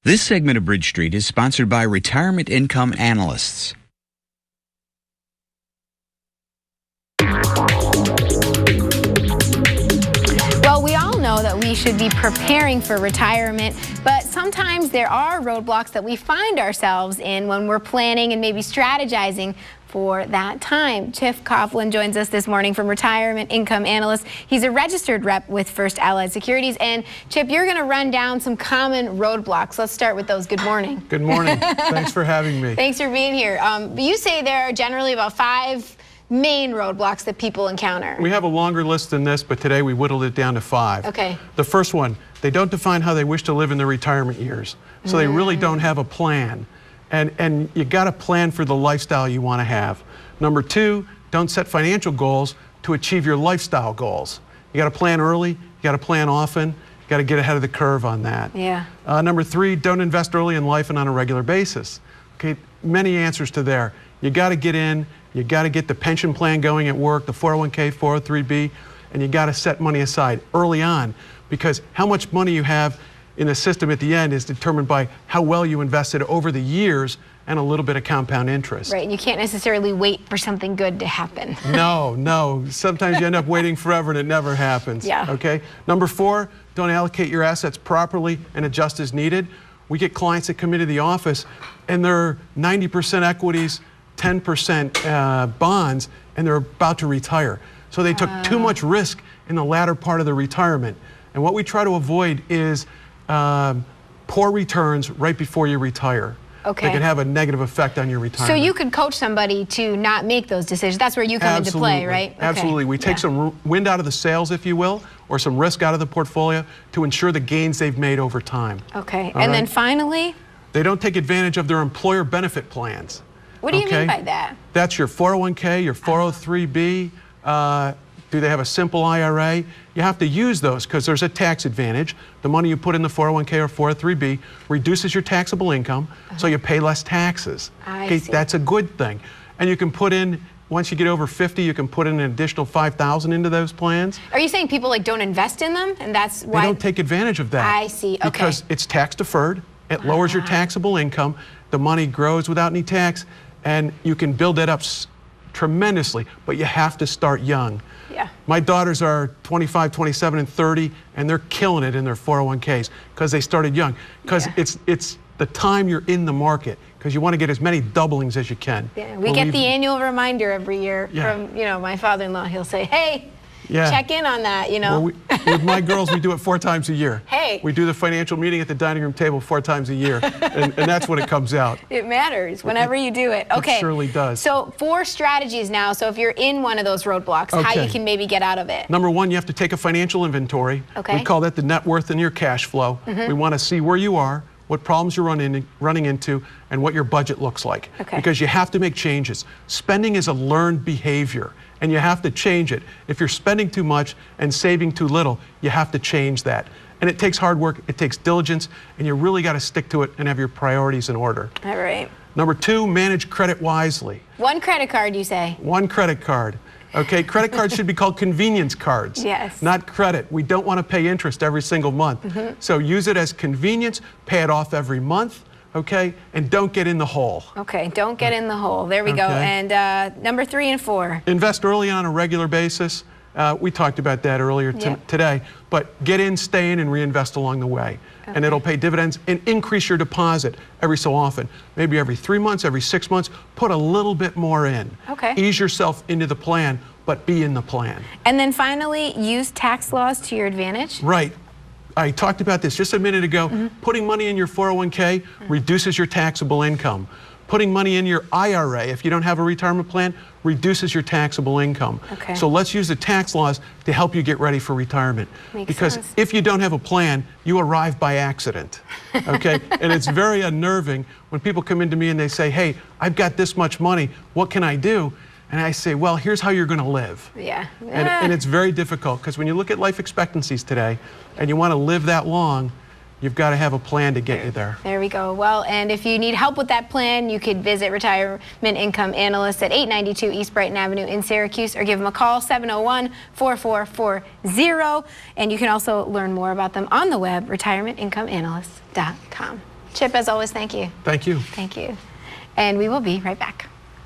This segment of Bridge Street is sponsored by Retirement Income Analysts. Well, we all know that we should be preparing for retirement, but sometimes there are roadblocks that we find ourselves in when we're planning and maybe strategizing for that time. Chip Coughlin joins us this morning from Retirement Income Analyst. He's a registered rep with First Allied Securities. And Chip, you're going to run down some common roadblocks. Let's start with those. Good morning. Good morning. Thanks for having me. Thanks for being here. You say there are generally about 5 main roadblocks that people encounter. We have a longer list than this, but today we whittled it down to 5. Okay. The first one, they don't define how they wish to live in their retirement years. So they really don't have a plan. And you got to plan for the lifestyle you want to have. Number 2, don't set financial goals to achieve your lifestyle goals. You got to plan early, you got to plan often, you got to get ahead of the curve on that. Yeah. Number 3, don't invest early in life and on a regular basis. Okay, many answers to there. You got to get in, you got to get the pension plan going at work, the 401k, 403b, and you got to set money aside early on, because how much money you have in the system at the end is determined by how well you invested over the years and a little bit of compound interest. Right, and you can't necessarily wait for something good to happen. No. Sometimes you end up waiting forever and it never happens. Yeah. Okay. Number 4, don't allocate your assets properly and adjust as needed. We get clients that come into the office and they're 90% equities, 10% bonds, and they're about to retire. So they took too much risk in the latter part of the retirement. And what we try to avoid is poor returns right before you retire. Okay. They can have a negative effect on your retirement. So you could coach somebody to not make those decisions. That's where you come into play, right? Okay. Absolutely. We take some wind out of the sails, if you will, or some risk out of the portfolio to ensure the gains they've made over time. Okay. And then finally? They don't take advantage of their employer benefit plans. What do you mean by that? That's your 401k, your 403b. Do they have a simple IRA? You have to use those because there's a tax advantage. The money you put in the 401k or 403b reduces your taxable income, so you pay less taxes. I see. That's a good thing. And you can put in, once you get over 50, you can put in an additional $5,000 into those plans. Are you saying people don't invest in them, and that's why? They don't take advantage of that. I see. Okay. Because it's tax deferred. It lowers your taxable income. The money grows without any tax, and you can build that up tremendously, but you have to start young. Yeah. My daughters are 25, 27, and 30, and they're killing it in their 401ks because they started young. Because it's the time you're in the market, because you want to get as many doublings as you can. Yeah, we get the annual reminder every year from my father-in-law. He'll say, hey, check in on that, Well, with my girls, we do it 4 times a year. Hey. We do the financial meeting at the dining room table 4 times a year, and that's when it comes out. It matters whenever you do it. Okay. It surely does. So 4 strategies now. So if you're in one of those roadblocks, how you can maybe get out of it. Number 1, you have to take a financial inventory. Okay. We call that the net worth and your cash flow. We want to see where you are, what problems you're running into, and what your budget looks like. Okay. Because you have to make changes. Spending is a learned behavior, and you have to change it. If you're spending too much and saving too little, you have to change that. And it takes hard work, it takes diligence, and you really got to stick to it and have your priorities in order. All right. Number 2, manage credit wisely. 1 credit card, you say? 1 credit card. Okay, credit cards should be called convenience cards, yes, not credit. We don't want to pay interest every single month. So use it as convenience, pay it off every month, okay, and don't get in the hole. Okay, don't get in the hole. There we go. And number 3 and 4. Invest early on a regular basis. We talked about that earlier today, but get in, stay in, and reinvest along the way. And it'll pay dividends, and increase your deposit every so often. Maybe every 3 months, every 6 months, put a little bit more in. Okay. Ease yourself into the plan, but be in the plan. And then finally, use tax laws to your advantage. Right. I talked about this just a minute ago. Putting money in your 401k reduces your taxable income. Putting money in your IRA, if you don't have a retirement plan, reduces your taxable income. Okay. So let's use the tax laws to help you get ready for retirement. Makes sense. If you don't have a plan, you arrive by accident. Okay? And it's very unnerving when people come into me and they say, hey, I've got this much money, what can I do? And I say, well, here's how you're going to live. Yeah. And it's very difficult, because when you look at life expectancies today and you want to live that long, you've got to have a plan to get you there. There we go. Well, and if you need help with that plan, you could visit Retirement Income Analyst at 892 East Brighton Avenue in Syracuse, or give them a call, 701-4440. And you can also learn more about them on the web, retirementincomeanalyst.com. Chip, as always, thank you. Thank you. Thank you. And we will be right back.